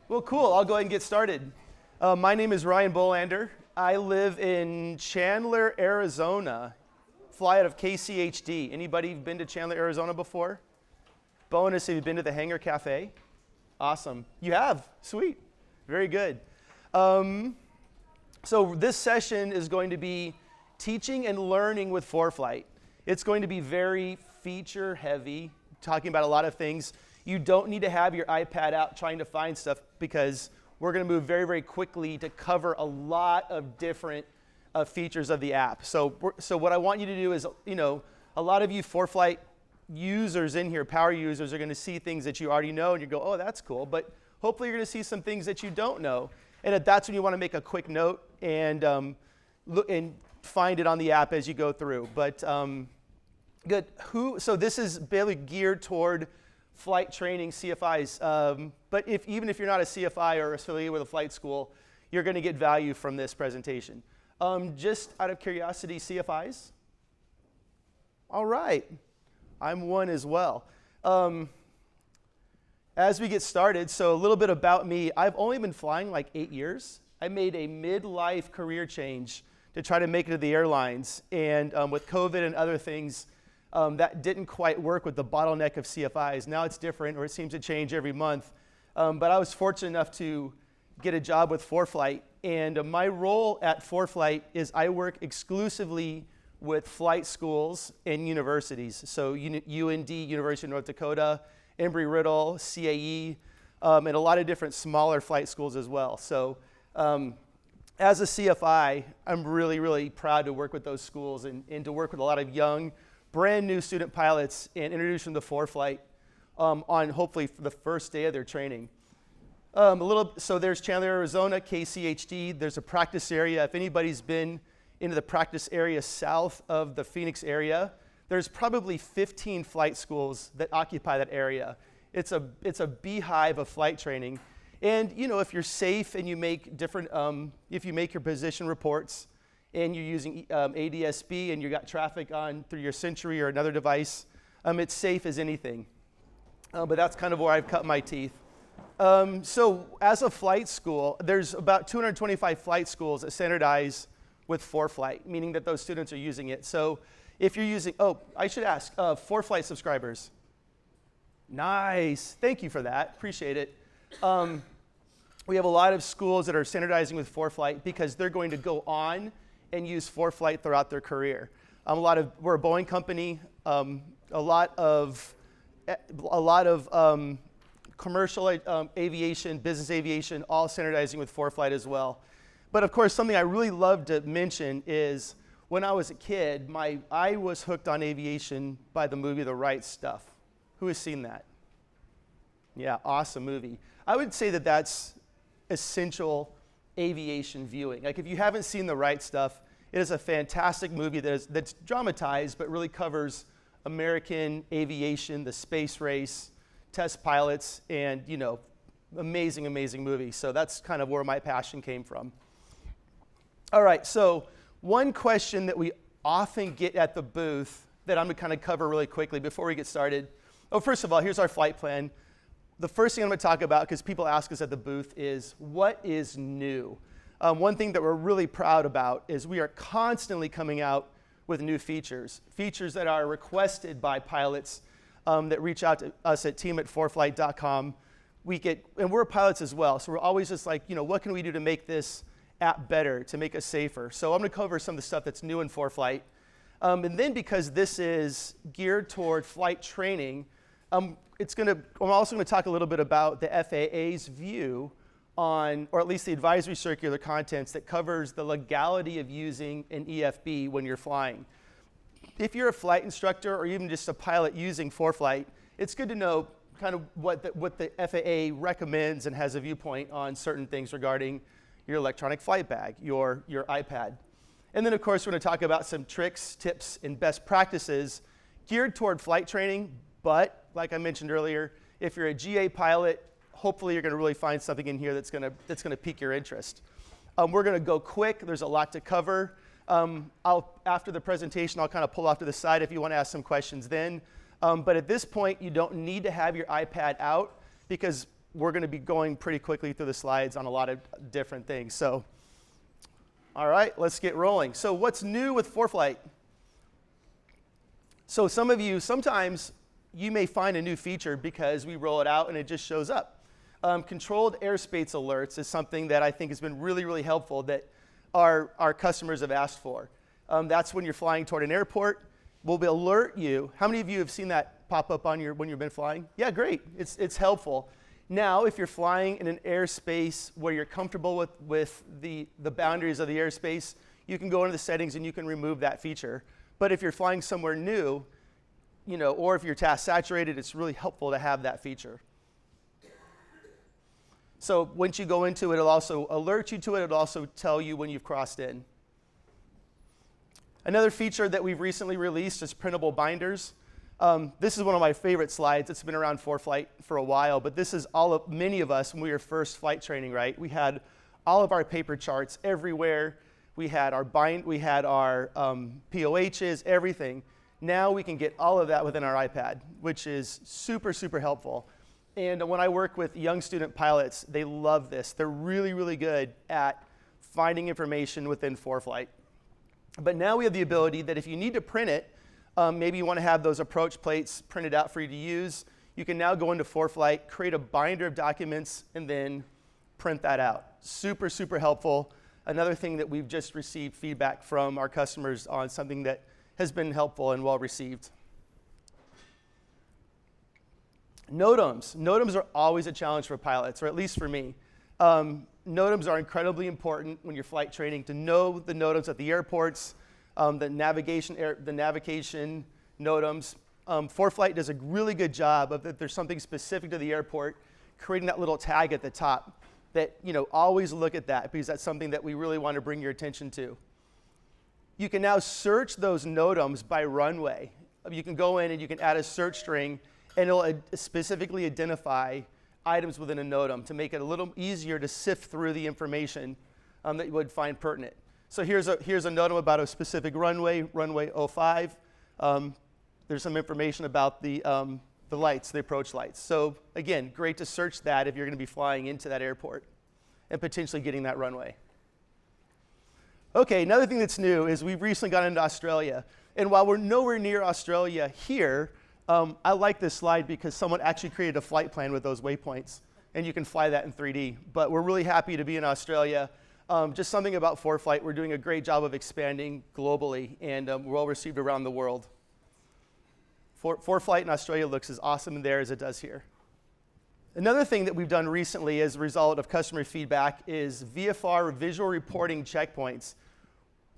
Well, cool. I'll go ahead and get started. My name is Ryan Bolander. I live in Chandler, Arizona. Fly out of KCHD. Anybody been to Chandler, Arizona before? Bonus, have you been to the Hangar Cafe? Awesome. You have? Sweet. Very good. So this session is going to be teaching and learning with ForeFlight. It's going to be very feature heavy, talking about a lot of things. You don't need to have your iPad out trying to find stuff because we're going to move very, very quickly to cover a lot of different features of the app. So what I want you to do is, a lot of you ForeFlight users in here, power users, are going to see things that you already know and you go, oh, that's cool. But hopefully you're going to see some things that you don't know. And that's when you want to make a quick note and look and find it on the app as you go through. But good. So this is barely geared toward flight training, CFIs. But even if you're not a CFI or affiliated with a flight school, you're going to get value from this presentation. Just out of curiosity, CFIs? All right. I'm one as well. As we get started, so a little bit about me. I've only been flying like 8 years. I made a midlife career change to try to make it to the airlines. And with COVID and other things, that didn't quite work with the bottleneck of CFIs. Now it's different, or it seems to change every month. But I was fortunate enough to get a job with ForeFlight. And my role at ForeFlight is I work exclusively with flight schools and universities. So UND, University of North Dakota, Embry-Riddle, CAE, and a lot of different smaller flight schools as well. So as a CFI, I'm really, really proud to work with those schools and to work with a lot of young, brand new student pilots and introduce them to ForeFlight on hopefully the first day of their training. So there's Chandler, Arizona, KCHD. There's a practice area. If anybody's been into the practice area south of the Phoenix area, there's probably 15 flight schools that occupy that area. It's a beehive of flight training. And if you're safe and you make different, if you make your position reports, and you're using ADS-B and you got traffic on through your Century or another device, it's safe as anything. But that's kind of where I've cut my teeth. So as a flight school, there's about 225 flight schools that standardize with ForeFlight, meaning that those students are using it. So if you're using, I should ask, ForeFlight subscribers. Nice, thank you for that, appreciate it. We have a lot of schools that are standardizing with ForeFlight because they're going to go on and use ForeFlight throughout their career. We're a Boeing company. A lot of commercial aviation, business aviation, all standardizing with ForeFlight as well. But of course, something I really love to mention is when I was a kid, I was hooked on aviation by the movie The Right Stuff. Who has seen that? Yeah, awesome movie. I would say that that's essential aviation viewing. Like if you haven't seen The Right Stuff, it is a fantastic movie that's dramatized but really covers American aviation, the space race, test pilots, and amazing, amazing movie. So that's kind of where my passion came from. All right, so one question that we often get at the booth that I'm going to kind of cover really quickly before we get started. First of all, here's our flight plan. The first thing I'm going to talk about, because people ask us at the booth, is what is new? One thing that we're really proud about is we are constantly coming out with new features that are requested by pilots that reach out to us at team@foreflight.com. And we're pilots as well, so we're always just like, what can we do to make this app better, to make us safer? So I'm going to cover some of the stuff that's new in ForeFlight. And then because this is geared toward flight training, I'm also going to talk a little bit about the FAA's view on, or at least the advisory circular contents that covers the legality of using an EFB when you're flying. If you're a flight instructor or even just a pilot using ForeFlight, it's good to know kind of what the FAA recommends and has a viewpoint on certain things regarding your electronic flight bag, your iPad. And then, of course, we're going to talk about some tricks, tips, and best practices geared toward flight training. But like I mentioned earlier, if you're a GA pilot, hopefully you're going to really find something in here that's going to pique your interest. We're going to go quick. There's a lot to cover. After the presentation, I'll kind of pull off to the side if you want to ask some questions then. But at this point, you don't need to have your iPad out because we're going to be going pretty quickly through the slides on a lot of different things. So, all right, let's get rolling. So what's new with ForeFlight? So some of you, sometimes you may find a new feature because we roll it out and it just shows up. Controlled airspace alerts is something that I think has been really, really helpful that our customers have asked for. That's when you're flying toward an airport. We'll alert you. How many of you have seen that pop up on when you've been flying? Yeah, great. It's helpful. Now, if you're flying in an airspace where you're comfortable with the boundaries of the airspace, you can go into the settings and you can remove that feature. But if you're flying somewhere new, or if you're task saturated, it's really helpful to have that feature. So once you go into it, it'll also alert you to it. It'll also tell you when you've crossed in. Another feature that we've recently released is printable binders. This is one of my favorite slides. It's been around ForeFlight for a while, but this is many of us when we were first flight training, right? We had all of our paper charts everywhere. We had our POHs, everything. Now we can get all of that within our iPad, which is super, super helpful. And when I work with young student pilots, they love this. They're really, really good at finding information within ForeFlight. But now we have the ability that if you need to print it, maybe you want to have those approach plates printed out for you to use, you can now go into ForeFlight, create a binder of documents, and then print that out. Super, super helpful. Another thing that we've just received feedback from our customers on, something that has been helpful and well received. NOTAMs. NOTAMs are always a challenge for pilots, or at least for me. NOTAMs are incredibly important when you're flight training to know the NOTAMs at the airports, the navigation NOTAMs. ForeFlight does a really good job of if there's something specific to the airport, creating that little tag at the top that, always look at that because that's something that we really want to bring your attention to. You can now search those NOTAMs by runway. You can go in and you can add a search string and it'll specifically identify items within a NOTAM to make it a little easier to sift through the information that you would find pertinent. So here's a NOTAM about a specific runway, runway 05. There's some information about the lights, the approach lights. So again, great to search that if you're going to be flying into that airport and potentially getting that runway. Okay, another thing that's new is we've recently gone into Australia. And while we're nowhere near Australia here, I like this slide because someone actually created a flight plan with those waypoints, and you can fly that in 3D. But we're really happy to be in Australia. Just something about ForeFlight, we're doing a great job of expanding globally and well received around the world. ForeFlight in Australia looks as awesome there as it does here. Another thing that we've done recently as a result of customer feedback is VFR visual reporting checkpoints.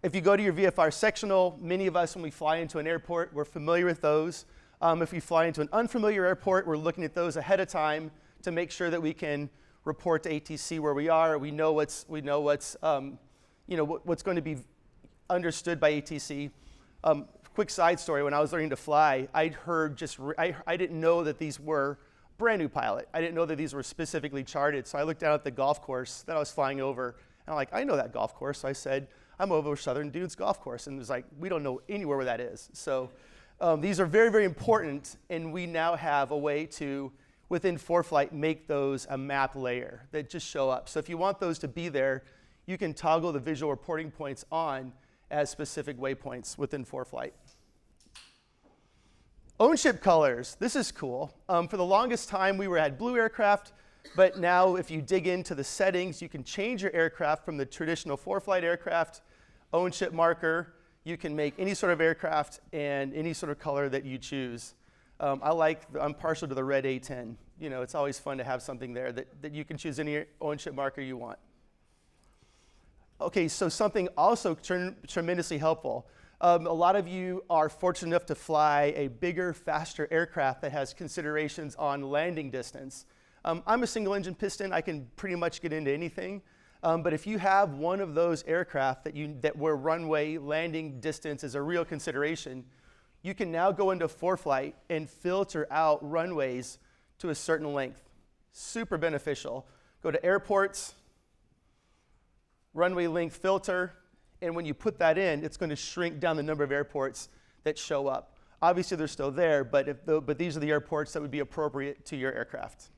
If you go to your VFR sectional, many of us when we fly into an airport, we're familiar with those. If we fly into an unfamiliar airport, we're looking at those ahead of time to make sure that we can report to ATC where we are. We know what's going to be understood by ATC. Quick side story: when I was learning to fly, I didn't know that these were brand new pilot. I didn't know that these were specifically charted. So I looked down at the golf course that I was flying over, and I'm like, I know that golf course. So I said, I'm over Southern Dunes Golf Course, and it was like, we don't know anywhere where that is. So. These are very, very important, and we now have a way to, within ForeFlight, make those a map layer that just show up. So if you want those to be there, you can toggle the visual reporting points on as specific waypoints within ForeFlight. Ownership colors. This is cool. For the longest time, we had blue aircraft, but now if you dig into the settings, you can change your aircraft from the traditional ForeFlight aircraft ownership marker. You can make any sort of aircraft and any sort of color that you choose. I'm partial to the red A10. It's always fun to have something there that you can choose any ownership marker you want. Okay, so something also tremendously helpful. A lot of you are fortunate enough to fly a bigger, faster aircraft that has considerations on landing distance. I'm a single engine piston. I can pretty much get into anything. But if you have one of those aircraft where runway landing distance is a real consideration, you can now go into ForeFlight and filter out runways to a certain length. Super beneficial. Go to airports, runway length filter, and when you put that in, it's going to shrink down the number of airports that show up. Obviously, they're still there, but these are the airports that would be appropriate to your aircraft.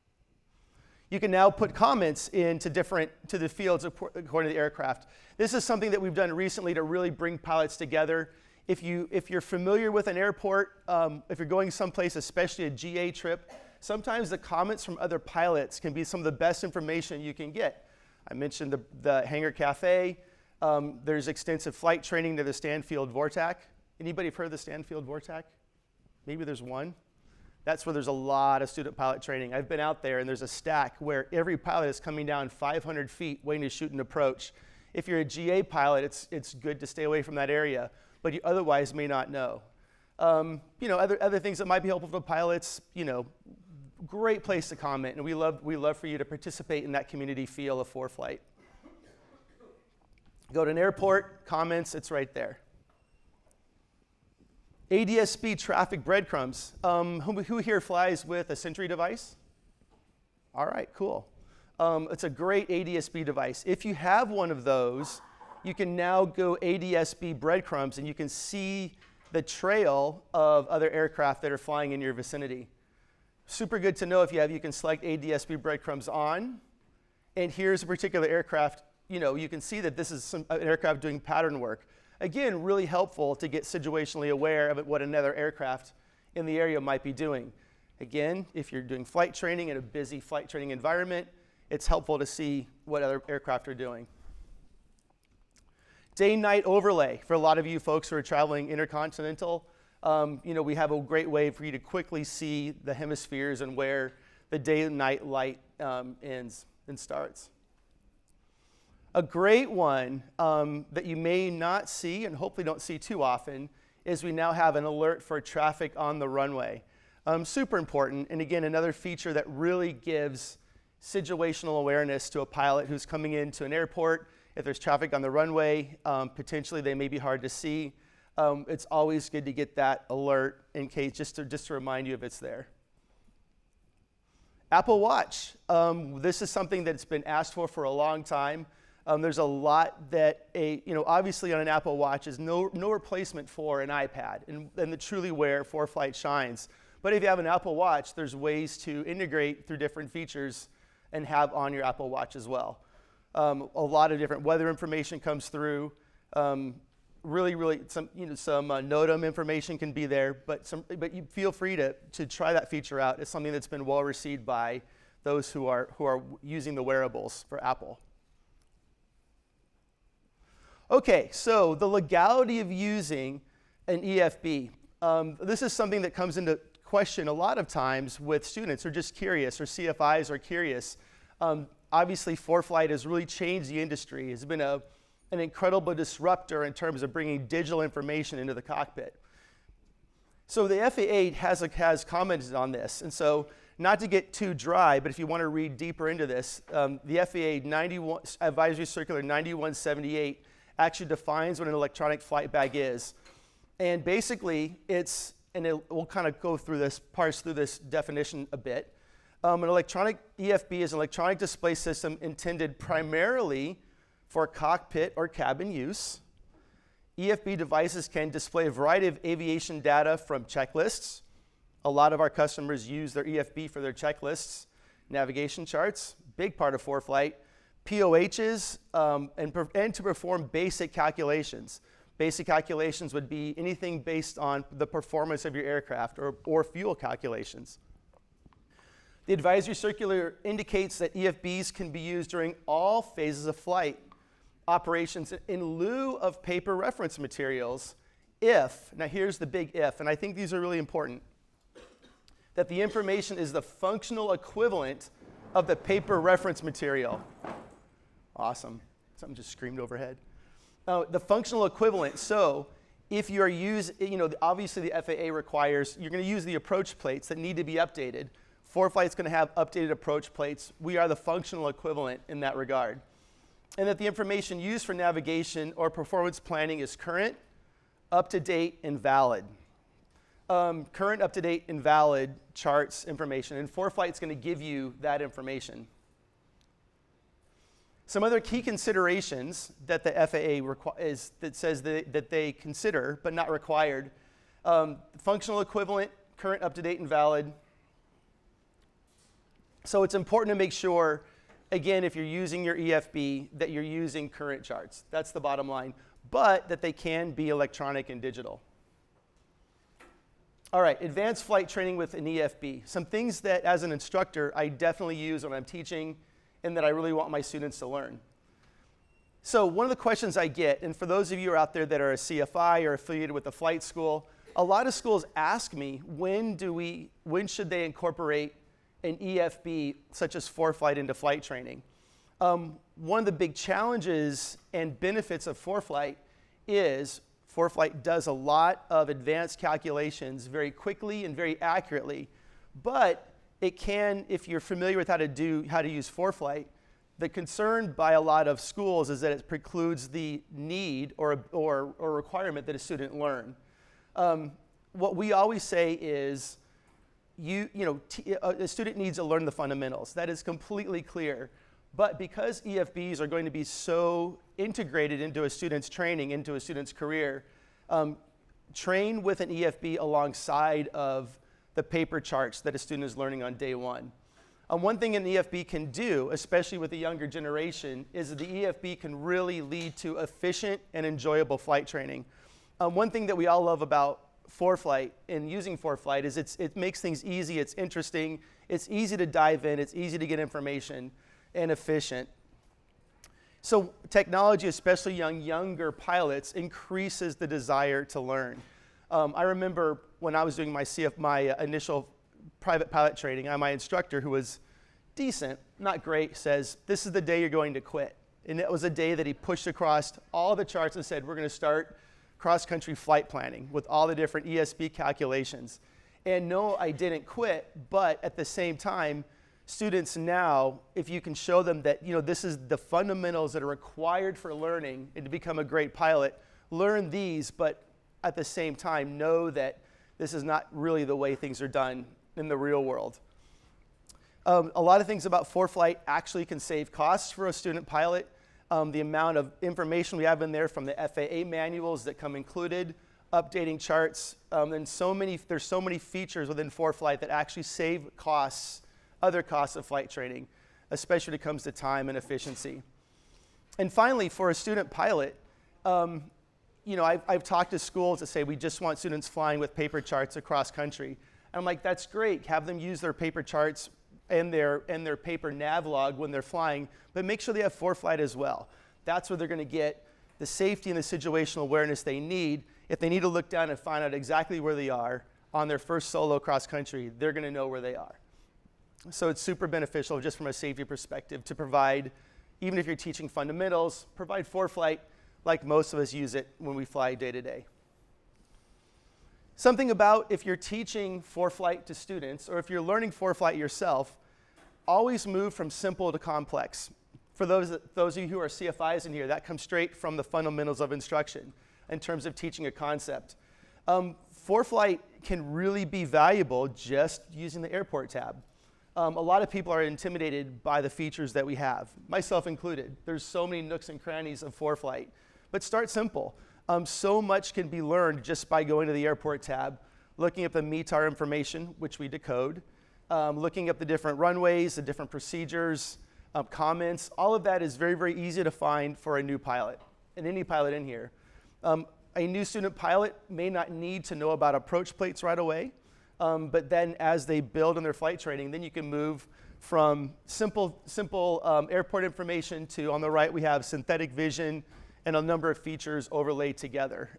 You can now put comments to the fields according to the aircraft. This is something that we've done recently to really bring pilots together. If you're familiar with an airport, if you're going someplace, especially a GA trip, sometimes the comments from other pilots can be some of the best information you can get. I mentioned the Hangar Cafe. There's extensive flight training to the Stanfield VORTAC. Anybody have heard of the Stanfield VORTAC? Maybe there's one. That's where there's a lot of student pilot training. I've been out there, and there's a stack where every pilot is coming down 500 feet waiting to shoot an approach. If you're a GA pilot, it's good to stay away from that area, but you otherwise may not know. Other things that might be helpful for pilots, great place to comment, and we love for you to participate in that community feel of ForeFlight. Go to an airport, comments, it's right there. ADS-B traffic breadcrumbs. Who here flies with a Sentry device? All right, cool. It's a great ADS-B device. If you have one of those, you can now go ADS-B breadcrumbs, and you can see the trail of other aircraft that are flying in your vicinity. Super good to know if you have. You can select ADS-B breadcrumbs on, and here's a particular aircraft. You can see that this is an aircraft doing pattern work. Again, really helpful to get situationally aware of what another aircraft in the area might be doing. Again, if you're doing flight training in a busy flight training environment, it's helpful to see what other aircraft are doing. Day-night overlay. For a lot of you folks who are traveling intercontinental, we have a great way for you to quickly see the hemispheres and where the day and night light ends and starts. A great one that you may not see and hopefully don't see too often is we now have an alert for traffic on the runway. Super important, and again, another feature that really gives situational awareness to a pilot who's coming into an airport. If there's traffic on the runway, potentially they may be hard to see. It's always good to get that alert in case, just to remind you if it's there. Apple Watch. This is something that's been asked for a long time. There's a lot that obviously on an Apple Watch is no replacement for an iPad, and the truly where ForeFlight shines. But if you have an Apple Watch, there's ways to integrate through different features and have on your Apple Watch as well. A lot of different weather information comes through. Really some NOTAM information can be there, but you feel free to try that feature out. It's something that's been well received by those who are using the wearables for Apple. Okay, so the legality of using an EFB. This is something that comes into question a lot of times with students who are just curious, or CFIs are curious. Obviously, ForeFlight has really changed the industry. It's been an incredible disruptor in terms of bringing digital information into the cockpit. So the FAA has commented on this, and so not to get too dry, but if you want to read deeper into this, the FAA Advisory Circular 9178 actually defines what an electronic flight bag is. And basically, we'll kind of parse through this definition a bit. An electronic EFB is an electronic display system intended primarily for cockpit or cabin use. EFB devices can display a variety of aviation data from checklists. A lot of our customers use their EFB for their checklists, navigation charts, big part of ForeFlight, POHs, and to perform basic calculations. Basic calculations would be anything based on the performance of your aircraft or fuel calculations. The advisory circular indicates that EFBs can be used during all phases of flight operations in lieu of paper reference materials if, now here's the big if, and I think these are really important, that the information is the functional equivalent of the paper reference material. Awesome. Something just screamed overhead. The functional equivalent, so if you're obviously the FAA requires, you're going to use the approach plates that need to be updated. ForeFlight's going to have updated approach plates. We are the functional equivalent in that regard. And that the information used for navigation or performance planning is current, up-to-date, and valid. Current, up-to-date, and valid charts information, and ForeFlight's going to give you that information. Some other key considerations that the FAA says that they consider, but not required. Functional equivalent, current, up-to-date, and valid. So it's important to make sure, again, if you're using your EFB, that you're using current charts. That's the bottom line. But that they can be electronic and digital. All right, advanced flight training with an EFB. Some things that, as an instructor, I definitely use when I'm teaching and that I really want my students to learn. So one of the questions I get, and for those of you out there that are a CFI or affiliated with a flight school, a lot of schools ask me, when should they incorporate an EFB such as ForeFlight into flight training? One of the big challenges and benefits of ForeFlight is ForeFlight does a lot of advanced calculations very quickly and very accurately, but it can, if you're familiar with how to use ForeFlight, the concern by a lot of schools is that it precludes the need or requirement that a student learn. What we always say is, a student needs to learn the fundamentals. That is completely clear. But because EFBs are going to be so integrated into a student's training, into a student's career, train with an EFB alongside of the paper charts that a student is learning on day one. One thing an EFB can do, especially with the younger generation, is that the EFB can really lead to efficient and enjoyable flight training. One thing that we all love about ForeFlight and using ForeFlight is it makes things easy, it's interesting, it's easy to dive in, it's easy to get information, and efficient. So technology, especially younger pilots, increases the desire to learn. I remember when I was doing my initial private pilot training, my instructor, who was decent, not great, says, "This is the day you're going to quit." And it was a day that he pushed across all the charts and said, "We're going to start cross-country flight planning with all the different ESP calculations." And no, I didn't quit, but at the same time, students now, if you can show them that this is the fundamentals that are required for learning and to become a great pilot, learn these, but at the same time know that this is not really the way things are done in the real world. A lot of things about ForeFlight actually can save costs for a student pilot. The amount of information we have in there from the FAA manuals that come included, updating charts, and there's so many features within ForeFlight that actually save costs, other costs of flight training, especially when it comes to time and efficiency. And finally, for a student pilot, I've talked to schools that say we just want students flying with paper charts across country. And I'm like, that's great. Have them use their paper charts and their paper nav log when they're flying, but make sure they have ForeFlight as well. That's where they're going to get the safety and the situational awareness they need. If they need to look down and find out exactly where they are on their first solo cross country, they're going to know where they are. So it's super beneficial just from a safety perspective to provide, even if you're teaching fundamentals, provide ForeFlight like most of us use it when we fly day to day. Something about if you're teaching ForeFlight to students, or if you're learning ForeFlight yourself, always move from simple to complex. For those of you who are CFIs in here, that comes straight from the fundamentals of instruction in terms of teaching a concept. ForeFlight can really be valuable just using the airport tab. A lot of people are intimidated by the features that we have, myself included. There's so many nooks and crannies of ForeFlight, but start simple. So much can be learned just by going to the airport tab, looking up the METAR information, which we decode, looking up the different runways, the different procedures, comments. All of that is very, very easy to find for a new pilot, and any pilot in here. A new student pilot may not need to know about approach plates right away, but then as they build on their flight training, then you can move from simple airport information to, on the right, we have synthetic vision, and a number of features overlaid together,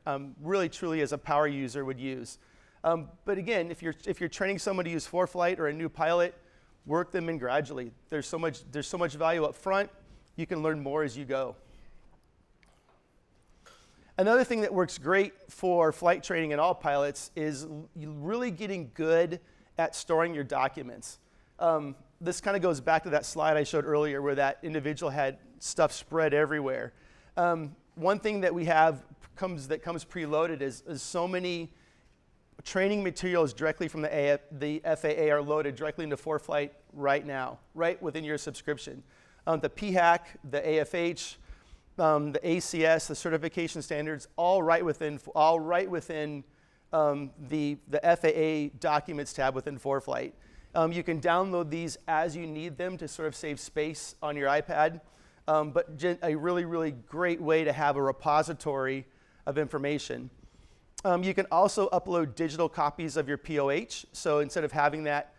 really truly as a power user would use. But again, if you're training someone to use ForeFlight or a new pilot, work them in gradually. There's so much value up front. You can learn more as you go. Another thing that works great for flight training and all pilots is really getting good at storing your documents. This kind of goes back to that slide I showed earlier where that individual had stuff spread everywhere. One thing that we have that comes preloaded is so many training materials directly from the FAA are loaded directly into ForeFlight right now, right within your subscription. The PHAC, the AFH, the ACS, the certification standards, all right within the FAA documents tab within ForeFlight. You can download these as you need them to sort of save space on your iPad, but a really, really great way to have a repository of information. You can also upload digital copies of your POH. So instead of having that,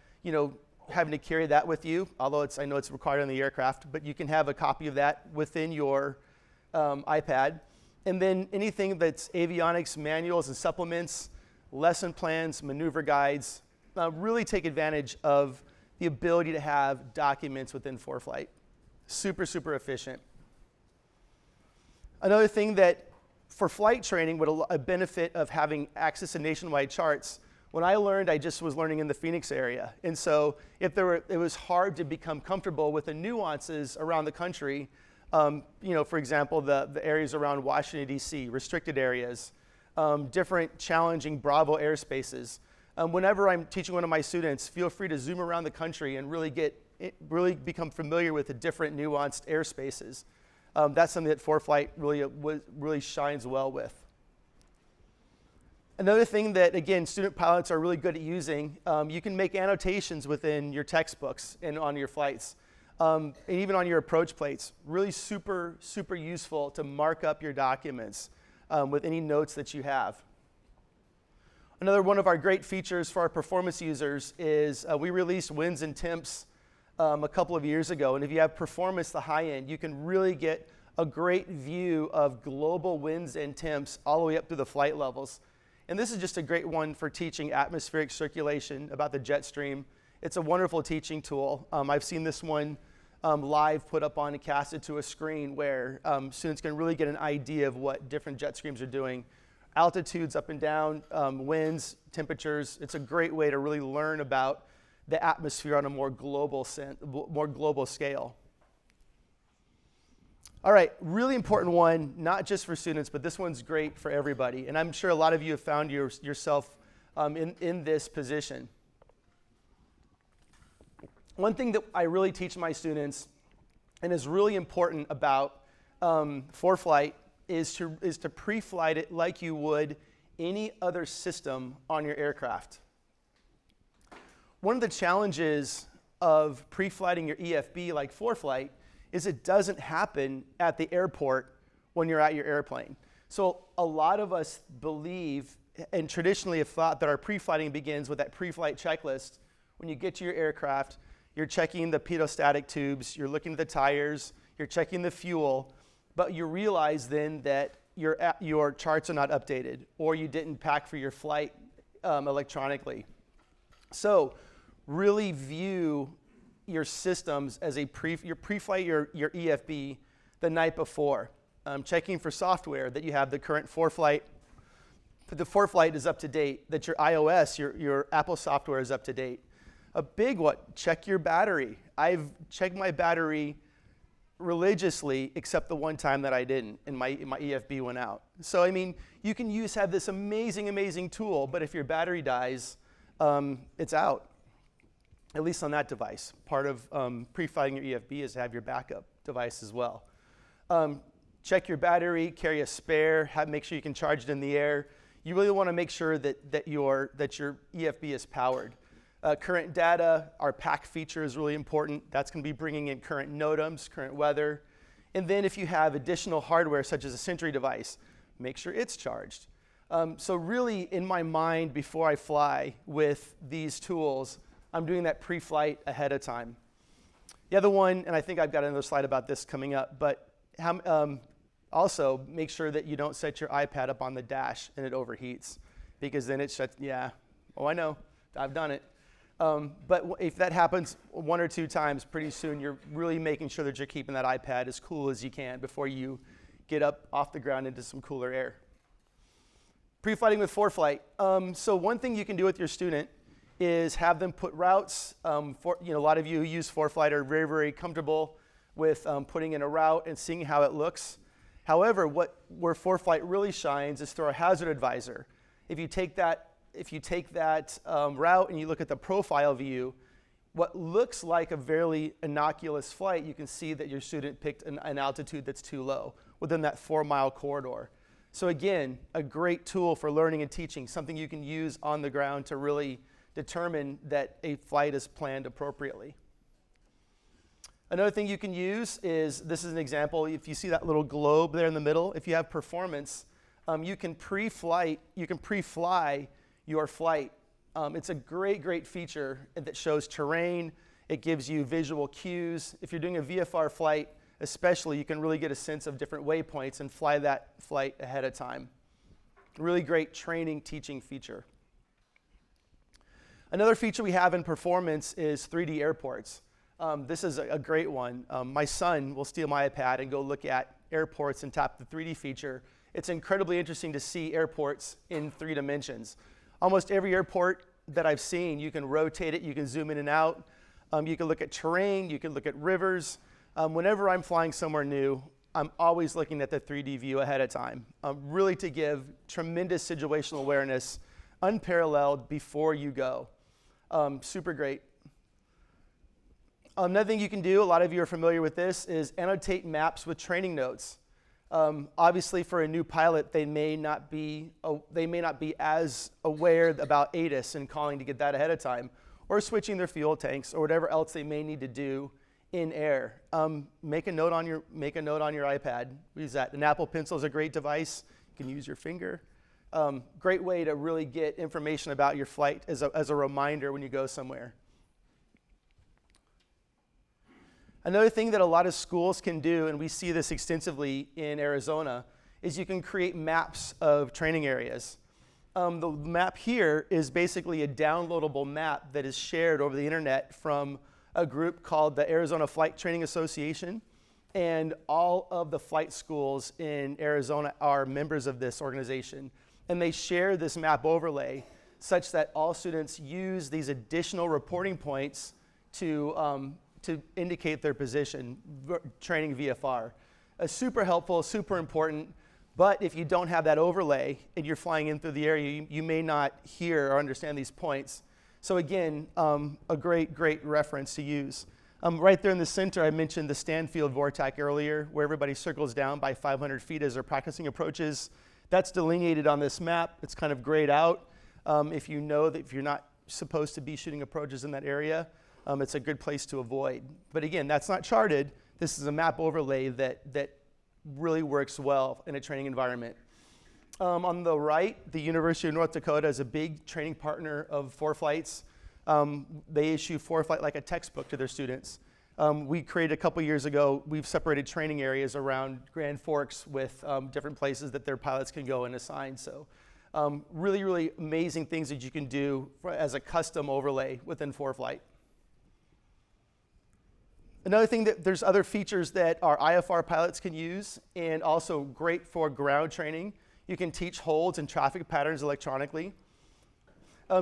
having to carry that with you, although I know it's required on the aircraft, but you can have a copy of that within your iPad. And then anything that's avionics manuals and supplements, lesson plans, maneuver guides, really take advantage of the ability to have documents within ForeFlight. Super, super efficient. Another thing that for flight training, a benefit of having access to nationwide charts, when I learned, I just was learning in the Phoenix area. And so it was hard to become comfortable with the nuances around the country. For example, the areas around Washington, D.C., restricted areas, different challenging Bravo airspaces. Whenever I'm teaching one of my students, feel free to zoom around the country and really become familiar with the different nuanced airspaces. That's something that ForeFlight really shines well with. Another thing that, again, student pilots are really good at using, you can make annotations within your textbooks and on your flights, and even on your approach plates. Really super, super useful to mark up your documents with any notes that you have. Another one of our great features for our performance users is we released winds and temps a couple of years ago. And if you have performance, the high end, you can really get a great view of global winds and temps all the way up through the flight levels. And this is just a great one for teaching atmospheric circulation about the jet stream. It's a wonderful teaching tool. I've seen this one live put up on and casted to a screen where students can really get an idea of what different jet streams are doing. Altitudes up and down, winds, temperatures. It's a great way to really learn about the atmosphere on a more global scale. All right, really important one, not just for students, but this one's great for everybody. And I'm sure a lot of you have found yourself in this position. One thing that I really teach my students and is really important about ForeFlight is to pre-flight it like you would any other system on your aircraft. One of the challenges of pre-flighting your EFB like ForeFlight is it doesn't happen at the airport when you're at your airplane. So a lot of us believe and traditionally have thought that our pre-flighting begins with that pre-flight checklist. When you get to your aircraft, you're checking the pitot-static tubes, you're looking at the tires, you're checking the fuel, but you realize then that your charts are not updated or you didn't pack for your flight electronically. So really view your systems as pre-flight your EFB the night before. Checking for software that you have the current ForeFlight, the ForeFlight is up to date, that your iOS, your Apple software is up to date. A big one, check your battery. I've checked my battery religiously, except the one time that I didn't, and my EFB went out. So I mean, you can have this amazing, amazing tool, but if your battery dies, it's out. At least on that device. Part of pre-flighting your EFB is to have your backup device as well. Check your battery, carry a spare, make sure you can charge it in the air. You really want to make sure that your EFB is powered. Current data, our pack feature is really important. That's going to be bringing in current NOTAMs, current weather. And then if you have additional hardware, such as a Sentry device, make sure it's charged. So really, in my mind, before I fly with these tools, I'm doing that pre-flight ahead of time. The other one, and I think I've got another slide about this coming up, but also make sure that you don't set your iPad up on the dash and it overheats, because then it shuts, I know, I've done it. But if that happens one or two times, pretty soon you're really making sure that you're keeping that iPad as cool as you can before you get up off the ground into some cooler air. Pre-flighting with ForeFlight. So one thing you can do with your student is have them put routes. A lot of you who use ForeFlight are very, very comfortable with putting in a route and seeing how it looks. However, where ForeFlight really shines is through our hazard advisor. If you take that route and you look at the profile view, what looks like a very innocuous flight, you can see that your student picked an altitude that's too low within that 4-mile corridor. So again, a great tool for learning and teaching, something you can use on the ground to really determine that a flight is planned appropriately. Another thing you can use is, this is an example, if you see that little globe there in the middle, if you have performance, you can pre-fly your flight. It's a great feature that shows terrain. It gives you visual cues. If you're doing a VFR flight, especially, you can really get a sense of different waypoints and fly that flight ahead of time. Really great training, teaching feature. Another feature we have in performance is 3D airports. This is a great one. My son will steal my iPad and go look at airports and tap the 3D feature. It's incredibly interesting to see airports in 3 dimensions. Almost every airport that I've seen, you can rotate it, you can zoom in and out. You can look at terrain, you can look at rivers. Whenever I'm flying somewhere new, I'm always looking at the 3D view ahead of time, really to give tremendous situational awareness, unparalleled before you go. Super great. Another thing you can do, a lot of you are familiar with this, is annotate maps with training notes. Obviously, for a new pilot, they may not be as aware about ATIS and calling to get that ahead of time, or switching their fuel tanks, or whatever else they may need to do in air. Make a note on your iPad. Use that. An Apple Pencil is a great device. You can use your finger. Great way to really get information about your flight as a reminder when you go somewhere. Another thing that a lot of schools can do, and we see this extensively in Arizona, is you can create maps of training areas. The map here is basically a downloadable map that is shared over the internet from a group called the Arizona Flight Training Association, and all of the flight schools in Arizona are members of this organization, and they share this map overlay such that all students use these additional reporting points to indicate their position, training VFR. Super helpful, super important, but if you don't have that overlay and you're flying in through the area, you may not hear or understand these points. So again, a great reference to use. Right there in the center, I mentioned the Stanfield Vortac earlier, where everybody circles down by 500 feet as they're practicing approaches. That's delineated on this map. It's kind of grayed out. If you know that if you're not supposed to be shooting approaches in that area, it's a good place to avoid. But again, that's not charted. This is a map overlay that really works well in a training environment. On the right, the University of North Dakota is a big training partner of ForeFlight's. They issue ForeFlight like a textbook to their students. We created a couple years ago, we've separated training areas around Grand Forks with different places that their pilots can go and assign. So really amazing things that you can do as a custom overlay within ForeFlight. Another thing that there's other features that our IFR pilots can use, and also great for ground training. You can teach holds and traffic patterns electronically.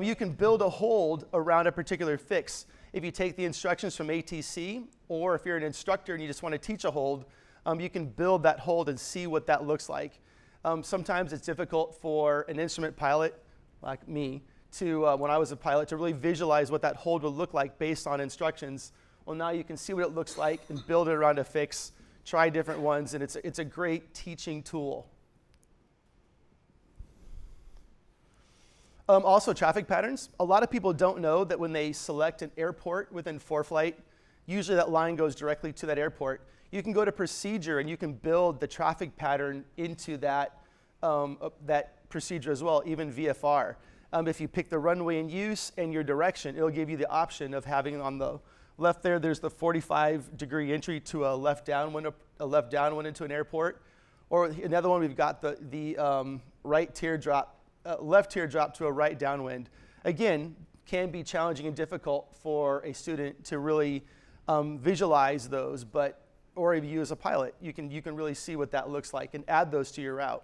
You can build a hold around a particular fix. If you take the instructions from ATC, or if you're an instructor and you just want to teach a hold, you can build that hold and see what that looks like. Sometimes it's difficult for an instrument pilot, like me, to, when I was a pilot, to really visualize what that hold would look like based on instructions. Well, now you can see what it looks like and build it around a fix, try different ones, and it's a great teaching tool. Also, traffic patterns. A lot of people don't know that when they select an airport within ForeFlight, usually that line goes directly to that airport. You can go to procedure and you can build the traffic pattern into that, that procedure as well, even VFR. If you pick the runway in use and your direction, it'll give you the option of having on the left there's the 45-degree entry to a left downwind into an airport. Or another one, we've got the right teardrop, left teardrop to a right downwind. Again, can be challenging and difficult for a student to really visualize those, or if you as a pilot, you can really see what that looks like and add those to your route.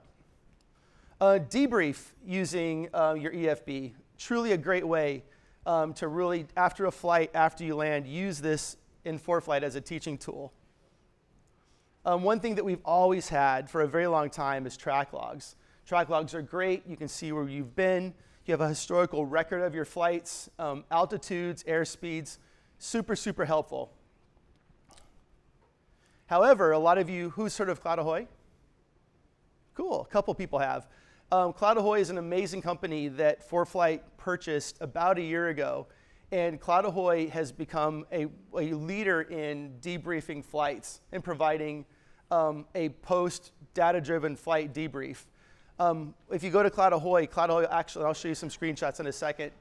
Debrief using your EFB, truly a great way to really, after a flight, after you land, use this in ForeFlight as a teaching tool. One thing that we've always had for a very long time is track logs. Track logs are great. You can see where you've been. You have a historical record of your flights, altitudes, airspeeds. Super helpful. However, a lot of you, who's heard of CloudAhoy? Cool, a couple people have. CloudAhoy is an amazing company that ForeFlight purchased about a year ago, and CloudAhoy has become a leader in debriefing flights and providing a post-data-driven flight debrief. If you go to CloudAhoy actually, I'll show you some screenshots in a second,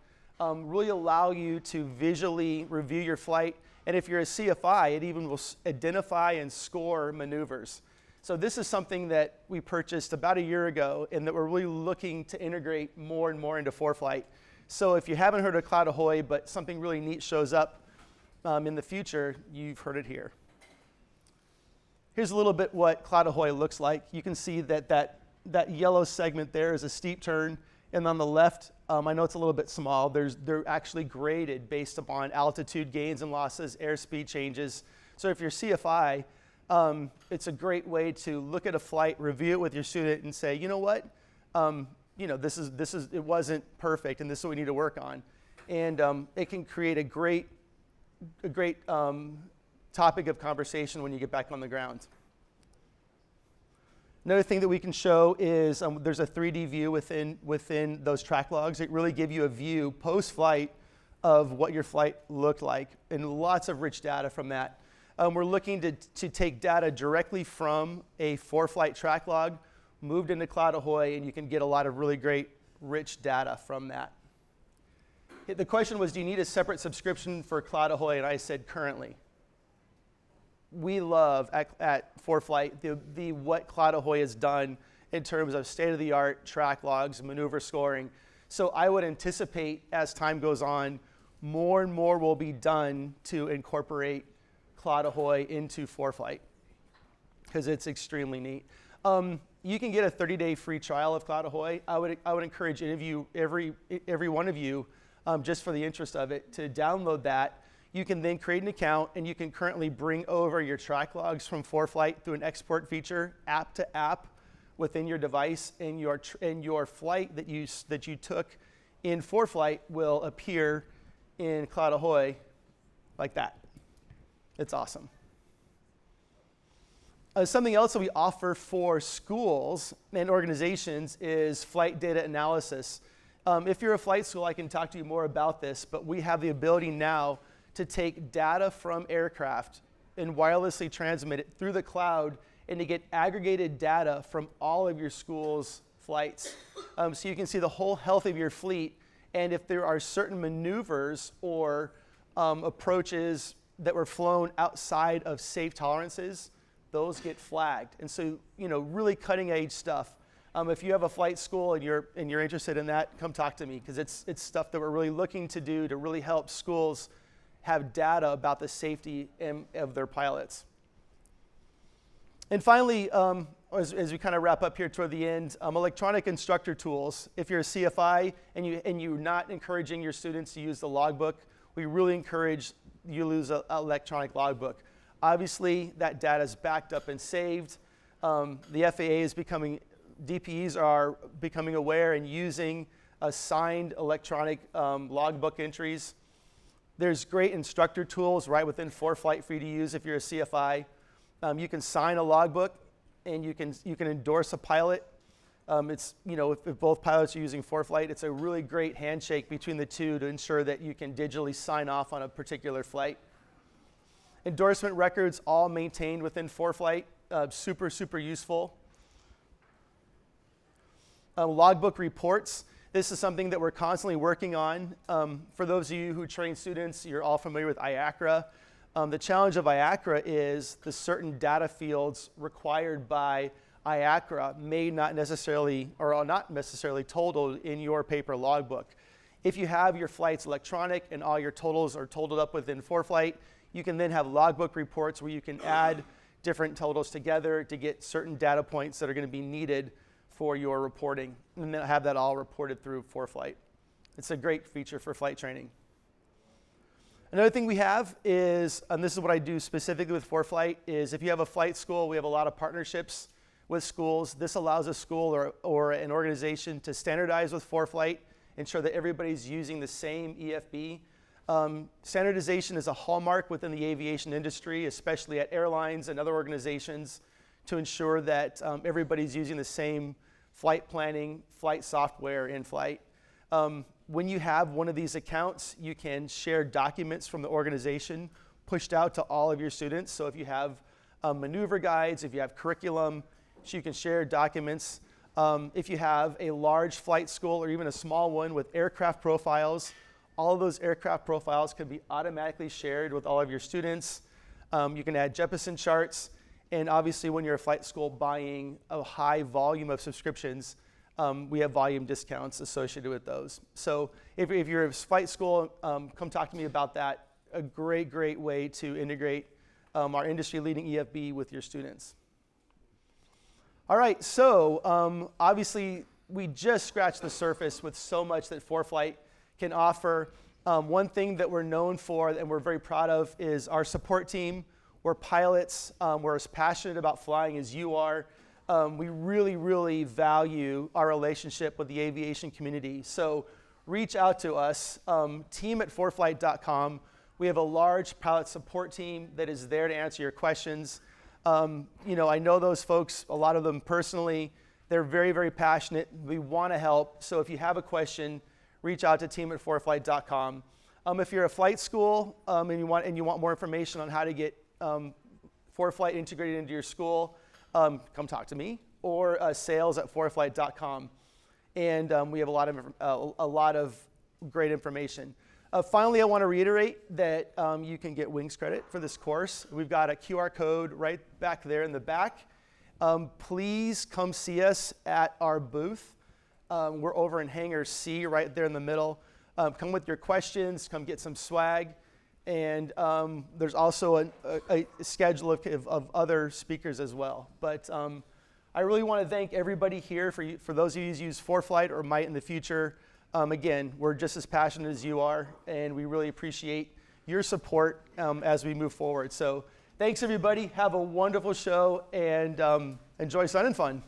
really allow you to visually review your flight, and if you're a CFI, it even will identify and score maneuvers. So this is something that we purchased about a year ago and that we're really looking to integrate more and more into ForeFlight. So if you haven't heard of CloudAhoy, but something really neat shows up in the future, you've heard it here. Here's a little bit what CloudAhoy looks like. You can see that yellow segment there is a steep turn, and on the left, I know it's a little bit small, they're actually graded based upon altitude gains and losses, airspeed changes. So if you're CFI, it's a great way to look at a flight, review it with your student, and say, you know what, it wasn't perfect, and this is what we need to work on. And it can create a great topic of conversation when you get back on the ground. Another thing that we can show is there's a 3D view within those track logs. It really gives you a view post-flight of what your flight looked like, and lots of rich data from that. We're looking to take data directly from a ForeFlight track log, moved into CloudAhoy, and you can get a lot of really great, rich data from that. The question was, do you need a separate subscription for CloudAhoy? And I said, currently. We love at ForeFlight what CloudAhoy has done in terms of state-of-the-art track logs, maneuver scoring. So I would anticipate, as time goes on, more and more will be done to incorporate CloudAhoy into ForeFlight, because it's extremely neat. You can get a 30-day free trial of CloudAhoy. I would encourage every one of you, just for the interest of it, to download that. You can then create an account, and you can currently bring over your track logs from ForeFlight through an export feature, app to app, within your device, and your flight that you took in ForeFlight will appear in CloudAhoy like that. It's awesome. Something else that we offer for schools and organizations is flight data analysis. If you're a flight school, I can talk to you more about this, but we have the ability now to take data from aircraft and wirelessly transmit it through the cloud and to get aggregated data from all of your school's flights. So you can see the whole health of your fleet, and if there are certain maneuvers or approaches that were flown outside of safe tolerances, those get flagged. And so, really cutting edge stuff. If you have a flight school and you're interested in that, come talk to me, because it's stuff that we're really looking to do to really help schools have data about the safety of their pilots. And finally, as we kind of wrap up here toward the end, electronic instructor tools. If you're a CFI and you're not encouraging your students to use the logbook, we really encourage you to use an electronic logbook. Obviously, that data is backed up and saved. The FAA is DPEs are becoming aware and using signed electronic logbook entries. There's great instructor tools right within ForeFlight for you to use if you're a CFI. You can sign a logbook, and you can endorse a pilot. If both pilots are using ForeFlight, it's a really great handshake between the two to ensure that you can digitally sign off on a particular flight. Endorsement records all maintained within ForeFlight, super, super useful. Logbook reports. This is something that we're constantly working on. For those of you who train students, you're all familiar with IACRA. The challenge of IACRA is the certain data fields required by IACRA may not necessarily, or are not necessarily totaled in your paper logbook. If you have your flights electronic and all your totals are totaled up within ForeFlight, you can then have logbook reports where you can add different totals together to get certain data points that are going to be needed for your reporting, and then have that all reported through ForeFlight. It's a great feature for flight training. Another thing we have is, and this is what I do specifically with ForeFlight, is if you have a flight school, we have a lot of partnerships with schools. This allows a school or an organization to standardize with ForeFlight, ensure that everybody's using the same EFB. Standardization is a hallmark within the aviation industry, especially at airlines and other organizations, to ensure that everybody's using the same flight planning, flight software, in flight. When you have one of these accounts, you can share documents from the organization pushed out to all of your students. So if you have maneuver guides, if you have curriculum, so you can share documents. If you have a large flight school or even a small one with aircraft profiles, all of those aircraft profiles can be automatically shared with all of your students. You can add Jeppesen charts. And obviously, when you're a flight school buying a high volume of subscriptions, we have volume discounts associated with those. So if you're a flight school, come talk to me about that. A great, great way to integrate our industry-leading EFB with your students. All right, so obviously, we just scratched the surface with so much that ForeFlight can offer. One thing that we're known for and we're very proud of is our support team. We're pilots. We're as passionate about flying as you are. We really, really value our relationship with the aviation community. So reach out to us, team@foreflight.com. We have a large pilot support team that is there to answer your questions. You know, I know those folks, a lot of them personally. They're very, very passionate. We want to help. So if you have a question, reach out to team@foreflight.com. If you're a flight school and you want more information on how to get ForeFlight integrated into your school, come talk to me, or sales@foreflight.com. And we have a lot of great information. Finally, I want to reiterate that you can get Wings credit for this course. We've got a QR code right back there in the back. Please come see us at our booth. We're over in Hangar C, right there in the middle. Come with your questions, come get some swag. And there's also a schedule of other speakers as well. But I really want to thank everybody here for those of you who use ForeFlight or might in the future. Again, we're just as passionate as you are, and we really appreciate your support as we move forward. So thanks, everybody. Have a wonderful show, and enjoy Sun and Fun.